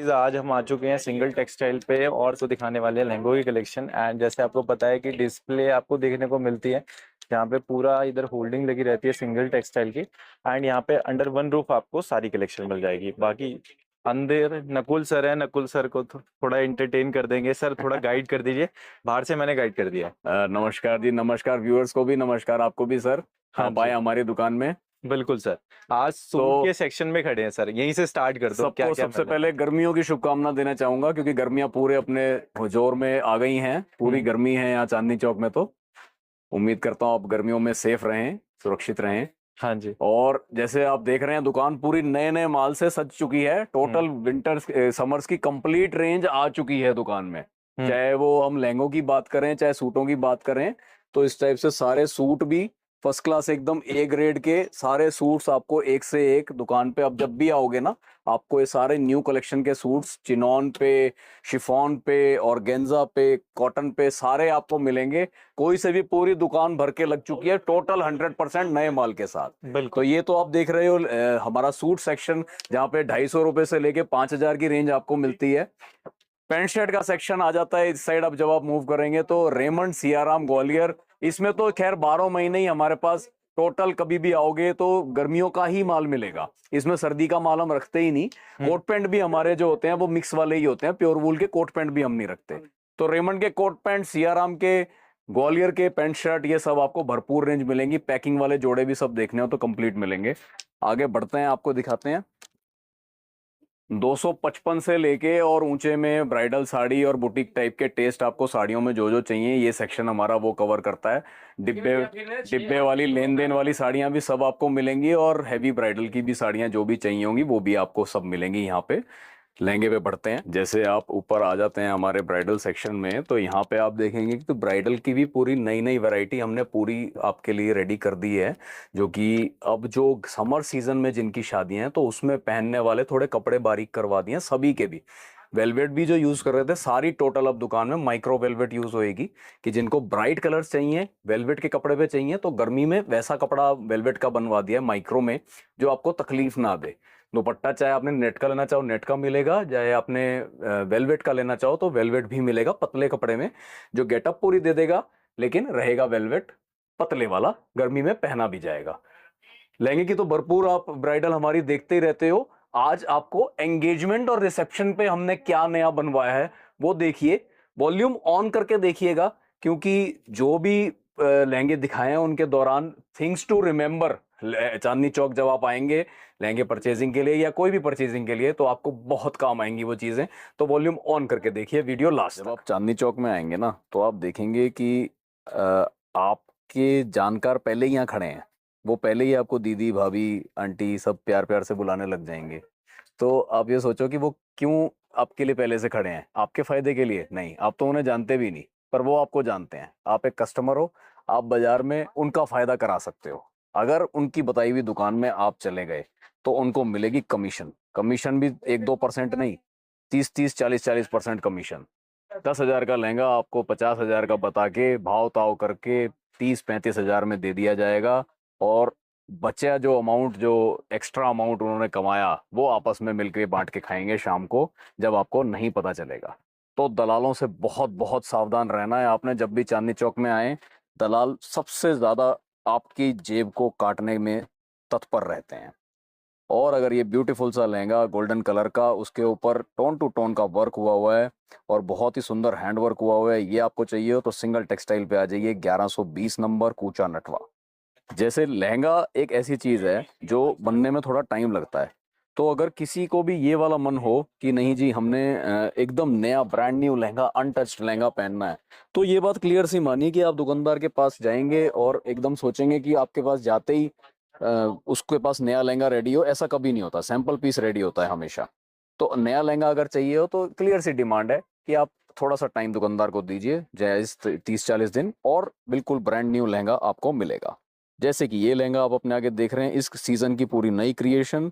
आज हम आ चुके हैं सिंगल टेक्सटाइल पे और तो दिखाने वाले हैं लहंगों की कलेक्शन। एंड जैसे आपको पता है कि डिस्प्ले आपको देखने को मिलती है जहाँ पे पूरा इधर होल्डिंग लगी रहती है सिंगल टेक्सटाइल की। एंड यहाँ पे अंडर वन रूफ आपको सारी कलेक्शन मिल जाएगी। बाकी अंदर नकुल सर है, नकुल सर को थोड़ा एंटरटेन कर देंगे। सर थोड़ा गाइड कर दीजिए, बाहर से मैंने गाइड कर दिया। नमस्कार जी, नमस्कार व्यूअर्स को भी, नमस्कार आपको भी सर। हाँ आप आए जी हमारी दुकान में। बिल्कुल सर। आज सूट तो के सेक्शन में खड़े हैं सर, यहीं से स्टार्ट कर दो, क्या सबको क्या सबसे मिल रहा पहले गर्मियों की शुभकामना देना चाहूंगा, क्योंकि गर्मियां पूरे अपने जोर में आ गई हैं। पूरी है। गर्मी है यहाँ चांदनी चौक में। तो उम्मीद करता हूँ आप गर्मियों में सेफ रहें, सुरक्षित रहें। हाँ जी। और जैसे आप देख रहे हैं, दुकान पूरी नए नए माल से सज चुकी है। हम्म। टोटल विंटर समर्स की कंप्लीट रेंज आ चुकी है दुकान में। हम्म। चाहे वो हम लहंगों की बात करें, चाहे सूटों की बात करें, तो इस टाइप से सारे सूट भी फर्स्ट क्लास एकदम ए ग्रेड के सारे सूट्स आपको एक से एक दुकान पे। अब जब भी आओगे ना, आपको ये सारे न्यू कलेक्शन के सूट्स चिनॉन पे, शिफॉन पे, ऑर्गेन्जा पे, कॉटन पे सारे आपको मिलेंगे। कोई से भी पूरी दुकान भर के लग चुकी है, टोटल 100% नए माल के साथ। तो बिल्कुल। ये तो आप देख रहे हो हमारा सूट सेक्शन, जहाँ पे 250 रुपए से लेके 5,000 की रेंज आपको मिलती है। पैंट शर्ट का सेक्शन आ जाता है इस साइड। अब जब आप मूव करेंगे तो रेमंड, सियाराम, ग्वालियर, इसमें तो खैर 12 महीने ही हमारे पास टोटल कभी भी आओगे तो गर्मियों का ही माल मिलेगा। इसमें सर्दी का माल हम रखते ही नहीं। कोट पैंट भी हमारे जो होते हैं वो मिक्स वाले ही होते हैं, प्योर वूल के कोट पैंट भी हम नहीं रखते। तो रेमंड के कोट पैंट, सियाराम के, ग्वालियर के पैंट शर्ट, ये सब आपको भरपूर रेंज मिलेंगी। पैकिंग वाले जोड़े भी सब देखने हो तो कंप्लीट मिलेंगे। आगे बढ़ते हैं, आपको दिखाते हैं। 255 से लेके और ऊंचे में ब्राइडल साड़ी और बुटीक टाइप के टेस्ट आपको साड़ियों में जो जो चाहिए, ये सेक्शन हमारा वो कवर करता है। डिब्बे डिब्बे वाली, लेन देन वाली साड़ियां भी सब आपको मिलेंगी, और हैवी ब्राइडल की भी साड़ियां जो भी चाहिए होंगी वो भी आपको सब मिलेंगी यहाँ पे। लहंगे पे बढ़ते हैं। जैसे आप ऊपर आ जाते हैं हमारे ब्राइडल सेक्शन में, तो यहाँ पे आप देखेंगे कि तो ब्राइडल की भी पूरी नई नई वैरायटी हमने पूरी आपके लिए रेडी कर दी है। जो कि अब जो समर सीजन में जिनकी शादियां हैं तो उसमें पहनने वाले थोड़े कपड़े बारीक करवा दिए हैं सभी के भी। वेलवेट भी जो यूज कर रहे थे सारी टोटल अब दुकान में माइक्रो वेलवेट यूज होएगी, कि जिनको ब्राइट कलर्स चाहिए, वेलवेट के कपड़े पे चाहिए, तो गर्मी में वैसा कपड़ा वेलवेट का बनवा दिया है माइक्रो में, जो आपको तकलीफ ना दे। दुपट्टा चाहे आपने नेट का लेना चाहो नेट का मिलेगा, चाहे आपने वेलवेट का लेना चाहो तो वेलवेट भी मिलेगा पतले कपड़े में, जो गेटअप पूरी दे देगा, लेकिन रहेगा वेलवेट पतले वाला, गर्मी में पहना भी जाएगा। लहंगे की तो भरपूर आप ब्राइडल हमारी देखते ही रहते हो। आज आपको एंगेजमेंट और रिसेप्शन पे हमने क्या नया बनवाया है वो देखिए। वॉल्यूम ऑन करके देखिएगा, क्योंकि जो भी लहंगे दिखाए हैं उनके दौरान things to remember. Chandni Chowk जब आप आएंगे लहंगे परचेजिंग के लिए या कोई भी परचेजिंग के लिए, तो आपको बहुत काम आएंगी वो चीजें। तो वॉल्यूम ऑन करके देखिए वीडियो लास्ट। जब आप चांदनी चौक में आएंगे ना, तो आप देखेंगे कि आपके जानकार पहले ही यहाँ खड़े हैं। वो पहले ही आपको दीदी, भाभी, आंटी सब प्यार प्यार से बुलाने लग जाएंगे। तो आप ये सोचो कि वो क्यों आपके लिए पहले से खड़े हैं। आपके फायदे के लिए नहीं, आप तो उन्हें जानते भी नहीं, पर वो आपको जानते हैं। आप एक कस्टमर हो, आप बाजार में उनका फायदा करा सकते हो। अगर उनकी बताई हुई दुकान में आप चले गए तो उनको मिलेगी कमीशन। कमीशन भी 1-2% नहीं, 30-30, 40-40% कमीशन। 10,000 का लहंगा आपको 50,000 का बता के भाव ताव करके 30-35 हजार में दे दिया जाएगा। और बचा जो अमाउंट, जो एक्स्ट्रा अमाउंट उन्होंने कमाया, वो आपस में मिलकर बांट के खाएंगे शाम को, जब आपको नहीं पता चलेगा। तो दलालों से बहुत बहुत सावधान रहना है आपने जब भी चांदनी चौक में आए। दलाल सबसे ज्यादा आपकी जेब को काटने में तत्पर रहते हैं। और अगर ये ब्यूटीफुल सा लहंगा गोल्डन कलर का, उसके ऊपर टोन टू टोन का वर्क हुआ है और बहुत ही सुंदर हैंड वर्क हुआ है, ये आपको चाहिए हो तो सिंगल टेक्सटाइल पे आ जाइए। 1120 नंबर, कूचा नटवा। जैसे लहंगा एक ऐसी चीज है जो बनने में थोड़ा टाइम लगता है। तो अगर किसी को भी ये वाला मन हो कि नहीं जी हमने एकदम नया brand new lehenga, untouched lehenga पहनना है, तो ये बात क्लियर सी मानिए कि आप दुकानदार के पास जाएंगे और एकदम सोचेंगे कि आपके पास जाते ही उसके पास नया लहंगा रेडी हो। ऐसा कभी नहीं होता, सैंपल पीस रेडी होता है हमेशा। तो नया लहंगा अगर चाहिए हो तो क्लियर सी डिमांड है कि आप थोड़ा सा टाइम दुकानदार को दीजिए, जायज 30-40 दिन, और बिल्कुल ब्रांड न्यू लहंगा आपको मिलेगा। जैसे कि ये लहंगा आप अपने आगे देख रहे हैं, इस सीजन की पूरी नई क्रिएशन।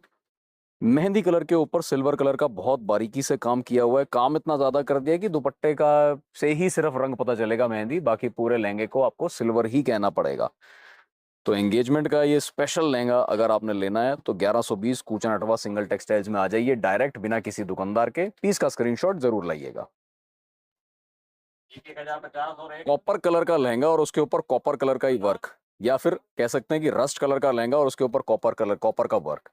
मेहंदी कलर के ऊपर सिल्वर कलर का बहुत बारीकी से काम किया हुआ है। काम इतना ज्यादा कर दिया है कि दुपट्टे का से ही सिर्फ रंग पता चलेगा मेहंदी, बाकी पूरे लहंगे को आपको सिल्वर ही कहना पड़ेगा। तो एंगेजमेंट का ये स्पेशल लहंगा अगर आपने लेना है तो 1120 कूचन अटवा सिंगल टेक्सटाइल्स में आ जाइए डायरेक्ट, बिना किसी दुकानदार के। पीस का स्क्रीनशॉट जरूर लाइएगा। कॉपर कलर का लहंगा और उसके ऊपर कॉपर कलर का ही वर्क, या फिर कह सकते हैं कि रस्ट कलर का लहंगा और उसके ऊपर कॉपर का वर्क।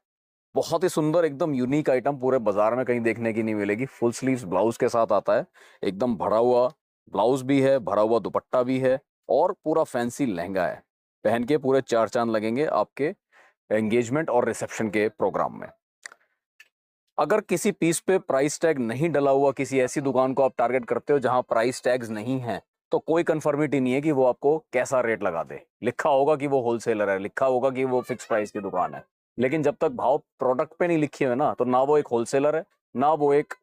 बहुत ही सुंदर, एकदम यूनिक आइटम, पूरे बाजार में कहीं देखने की नहीं मिलेगी। फुल स्लीव्स ब्लाउज के साथ आता है, एकदम भरा हुआ ब्लाउज भी है, भरा हुआ दुपट्टा भी है और पूरा फैंसी लहंगा है। पहन के पूरे चार चांद लगेंगे आपके एंगेजमेंट और रिसेप्शन के प्रोग्राम में। अगर किसी पीस पे प्राइस टैग नहीं डला हुआ, किसी ऐसी दुकान को आप टारगेट करते हो जहां प्राइस टैग्स नहीं है, तो कोई कंफर्मिटी नहीं है कि वो आपको कैसा रेट लगा दे। लिखा होगा कि वो होलसेलर है, लिखा होगा कि वो फिक्स प्राइस की दुकान है, लेकिन जब तक भाव प्रोडक्ट पे नहीं लिखे हुए ना, तो ना वो एक होलसेलर है ना वो एक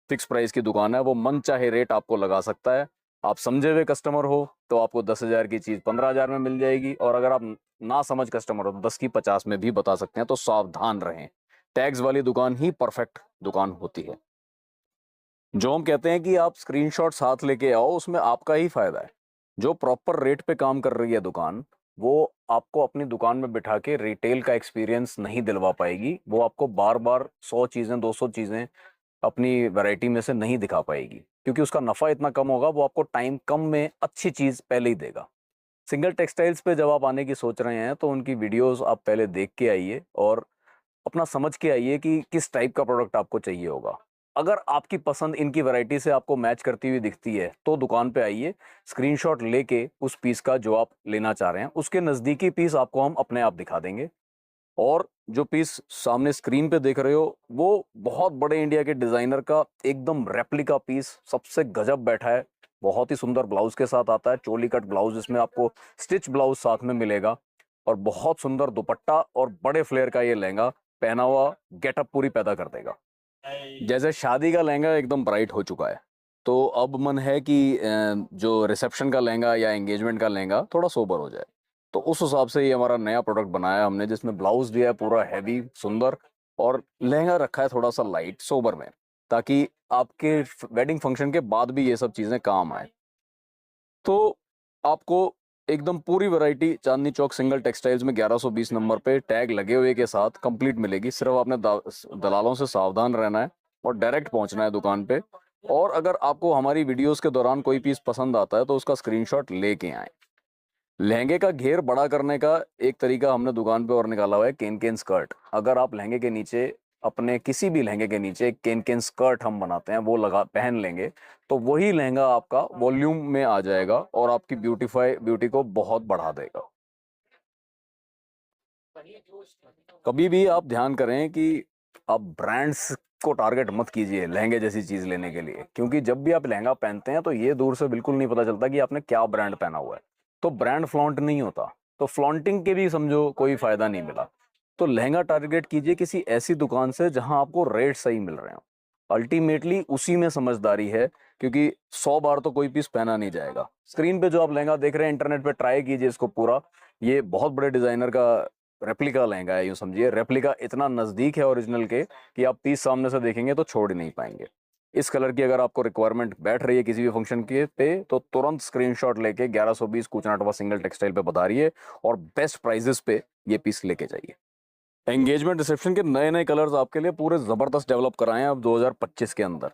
फिक्स प्राइस की दुकान है। वो मन चाहे रेट आपको लगा सकता है। आप समझे हुए कस्टमर हो तो आपको 10,000 की चीज 15,000 में मिल जाएगी, और अगर आप ना समझ कस्टमर हो तो 10 की 50 में भी बता सकते हैं। तो सावधान रहें, टैग्स वाली दुकान ही परफेक्ट दुकान होती है। जो हम कहते हैं कि आप स्क्रीनशॉट साथ लेके आओ, उसमें आपका ही फायदा है। जो प्रॉपर रेट पे काम कर रही है दुकान, वो आपको अपनी दुकान में बिठा के रिटेल का एक्सपीरियंस नहीं दिलवा पाएगी। वो आपको बार बार 100 चीजें 200 चीजें अपनी वैरायटी में से नहीं दिखा पाएगी, क्योंकि उसका नफा इतना कम होगा। वो आपको टाइम कम में अच्छी चीज पहले ही देगा। सिंगल टेक्सटाइल्स पे जब आप आने की सोच रहे हैं तो उनकी वीडियोस आप पहले देख के आइए और अपना समझ के आइए कि किस टाइप का प्रोडक्ट आपको चाहिए होगा। अगर आपकी पसंद इनकी वैरायटी से आपको मैच करती हुई दिखती है तो दुकान पे आइए, स्क्रीनशॉट लेके उस पीस का जो आप लेना चाह रहे हैं उसके नज़दीकी पीस आपको हम अपने आप दिखा देंगे। और जो पीस सामने स्क्रीन पे देख रहे हो वो बहुत बड़े इंडिया के डिजाइनर का एकदम रेप्लिका पीस, सबसे गजब बैठा है। बहुत ही सुंदर ब्लाउज के साथ आता है, चोली कट ब्लाउज, इसमें आपको स्टिच ब्लाउज साथ में मिलेगा और बहुत सुंदर दुपट्टा और बड़े फ्लेयर का ये लहंगा पहना हुआ गेटअप पूरी पैदा कर देगा। जैसे शादी का लहंगा एकदम ब्राइट हो चुका है, तो अब मन है कि जो रिसेप्शन का लहंगा या एंगेजमेंट का लहंगा थोड़ा सोबर हो जाए। तो उस हिसाब से ये हमारा नया प्रोडक्ट बनाया हमने, जिसमें ब्लाउज दिया है पूरा हैवी सुंदर और लहंगा रखा है थोड़ा सा लाइट सोबर में, ताकि आपके वेडिंग फंक्शन के बाद भी ये सब चीजें काम आए। तो आपको एकदम पूरी variety Chandni Chowk single textiles में 1120 नंबर पे टैग लगे हुए के साथ कंप्लीट मिलेगी। सिर्फ आपने दलालों से सावधान रहना है और डायरेक्ट पहुंचना है दुकान पे। और अगर आपको हमारी वीडियोस के दौरान कोई पीस पसंद आता है तो उसका स्क्रीनशॉट लेके आए। लहंगे का घेर बड़ा करने का एक तरीका हमने दुकान पे और निकाला हुआ है, केन केन स्कर्ट। अगर आप लहंगे के नीचे, अपने किसी भी लहंगे के नीचे एक केन केन स्कर्ट हम बनाते हैं, वो लगा पहन लेंगे तो वही लहंगा आपका वॉल्यूम में आ जाएगा और आपकी ब्यूटी को बहुत बढ़ा देगा। कभी भी आप ध्यान करें कि आप ब्रांड्स को टारगेट मत कीजिए लहंगे जैसी चीज लेने के लिए, क्योंकि जब भी आप लहंगा पहनते हैं तो ये दूर से बिल्कुल नहीं पता चलता कि आपने क्या ब्रांड पहना हुआ है। तो ब्रांड फ्लॉन्ट नहीं होता, तो फ्लॉन्टिंग के भी समझो कोई फायदा नहीं मिला। तो लहंगा टारगेट कीजिए किसी ऐसी दुकान से जहां आपको रेट सही मिल रहे हो। अल्टीमेटली उसी में समझदारी है, क्योंकि 100 बार तो कोई पीस पहना नहीं जाएगा। स्क्रीन पे जो आप लहंगा देख रहे हैं, इंटरनेट पे ट्राई कीजिए इसको पूरा। ये बहुत बड़े डिजाइनर का रेप्लिका लहंगा है, यूं समझिए। रेप्लिका इतना नजदीक है ओरिजिनल के कि आप पीस सामने से देखेंगे तो छोड़ ही नहीं पाएंगे। इस कलर की अगर आपको रिक्वायरमेंट बैठ रही है किसी भी फंक्शन के पे, तो तुरंत स्क्रीनशॉट लेके 1120 कूचनाटवा सिंगल टेक्सटाइल पे बताइए और बेस्ट प्राइजेस पे ये पीस लेके जाइए। एंगेजमेंट रिसेप्शन के नए नए कलर्स आपके लिए पूरे जबरदस्त डेवलप कराए हैं अब 2025 के अंदर।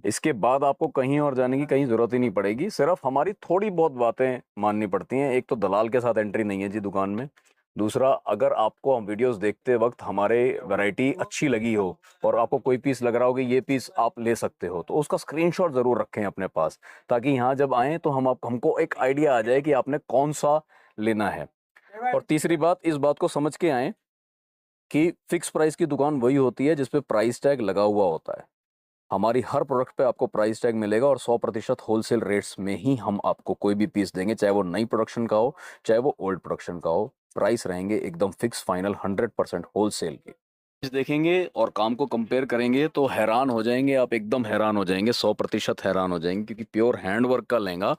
इसके बाद आपको कहीं और जाने की कहीं जरूरत ही नहीं पड़ेगी, सिर्फ हमारी थोड़ी बहुत बातें माननी पड़ती हैं। एक तो दलाल के साथ एंट्री नहीं है जी दुकान में। दूसरा, अगर आपको हम वीडियोस देखते वक्त हमारे वैरायटी अच्छी लगी हो और आपको कोई पीस लग रहा हो कि ये पीस आप ले सकते हो, तो उसका स्क्रीनशॉट जरूर रखें अपने पास, ताकि यहाँ जब आएँ तो हमको एक आइडिया आ जाए कि आपने कौन सा लेना है। और तीसरी बात, इस बात को समझ के आए कि फिक्स प्राइस की दुकान वही होती है जिसपे प्राइस टैग लगा हुआ होता है। हमारी हर प्रोडक्ट पे आपको प्राइस टैग मिलेगा और 100% होलसेल रेट्स में ही हम आपको कोई भी पीस देंगे, चाहे वो नई प्रोडक्शन का हो चाहे वो ओल्ड प्रोडक्शन का हो। प्राइस रहेंगे एकदम फिक्स फाइनल 100% होलसेल के। देखेंगे और काम को कंपेयर करेंगे तो हैरान हो जाएंगे आप, एकदम हैरान हो जाएंगे, 100% हैरान हो जाएंगे, क्योंकि प्योर हैंडवर्क का लहंगा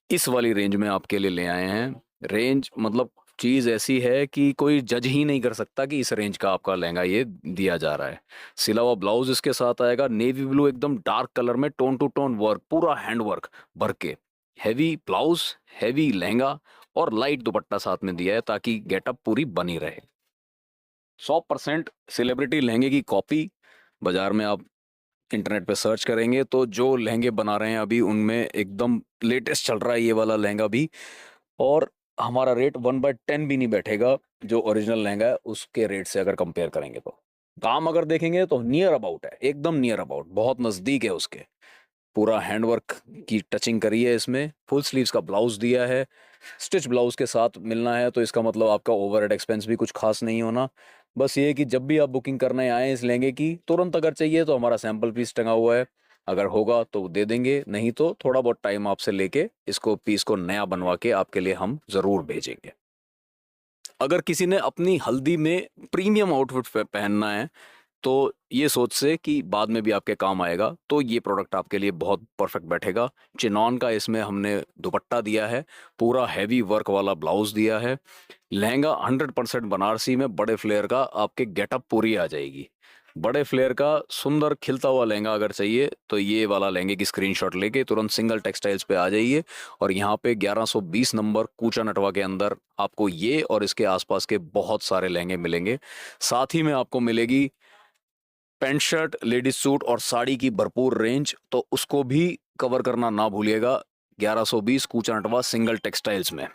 इस वाली रेंज में आपके लिए ले आए हैं। रेंज मतलब चीज ऐसी है कि कोई जज ही नहीं कर सकता कि इस रेंज का आपका लहंगा ये दिया जा रहा है। सिला हुआ ब्लाउज इसके साथ आएगा, नेवी ब्लू एकदम डार्क कलर में, टोन टू टोन वर्क, पूरा हैंड वर्क भर के। हैवी ब्लाउज, हैवी लहंगा और लाइट दुपट्टा साथ में दिया है ताकि गेटअप पूरी बनी रहे। 100% सेलिब्रिटी लहंगे की कॉपी बाजार में आप इंटरनेट पे सर्च करेंगे तो जो लहंगे बना रहे हैं अभी उनमें एकदम लेटेस्ट चल रहा है ये वाला लहंगा भी। और हमारा रेट 1/10 भी नहीं बैठेगा जो ओरिजिनल लहंगा है उसके रेट से अगर कंपेयर करेंगे तो। काम अगर देखेंगे तो नियर अबाउट है, एकदम नियर अबाउट, बहुत नज़दीक है उसके। पूरा हैंडवर्क की टचिंग करी है इसमें, फुल स्लीव्स का ब्लाउज दिया है, स्टिच ब्लाउज के साथ मिलना है तो इसका मतलब आपका ओवरहेड एक्सपेंस भी कुछ खास नहीं होना। बस ये है कि जब भी आप बुकिंग करने आए इस लहंगे की, तुरंत अगर चाहिए तो हमारा सैंपल पीस टंगा हुआ है, अगर होगा तो दे देंगे, नहीं तो थोड़ा बहुत टाइम आपसे लेके इसको पीस को नया बनवा के आपके लिए हम ज़रूर भेजेंगे। अगर किसी ने अपनी हल्दी में प्रीमियम आउटफिट पहनना है तो ये सोच से कि बाद में भी आपके काम आएगा, तो ये प्रोडक्ट आपके लिए बहुत परफेक्ट बैठेगा। चिनॉन का इसमें हमने दुपट्टा दिया है, पूरा हैवी वर्क वाला ब्लाउज दिया है, लहंगा 100% बनारसी में बड़े फ्लेयर का, आपके गेटअप पूरी आ जाएगी। बड़े फ्लेयर का सुंदर खिलता हुआ लहंगा अगर चाहिए तो ये वाला लहंगे की स्क्रीनशॉट लेके तुरंत सिंगल टेक्सटाइल्स पे आ जाइए और यहाँ पे 1120 नंबर कूचा नटवा के अंदर आपको ये और इसके आसपास के बहुत सारे लहंगे मिलेंगे। साथ ही में आपको मिलेगी पैंट शर्ट, लेडीज सूट और साड़ी की भरपूर रेंज, तो उसको भी कवर करना ना भूलिएगा 1120 कूचा नटवा सिंगल टेक्सटाइल्स में।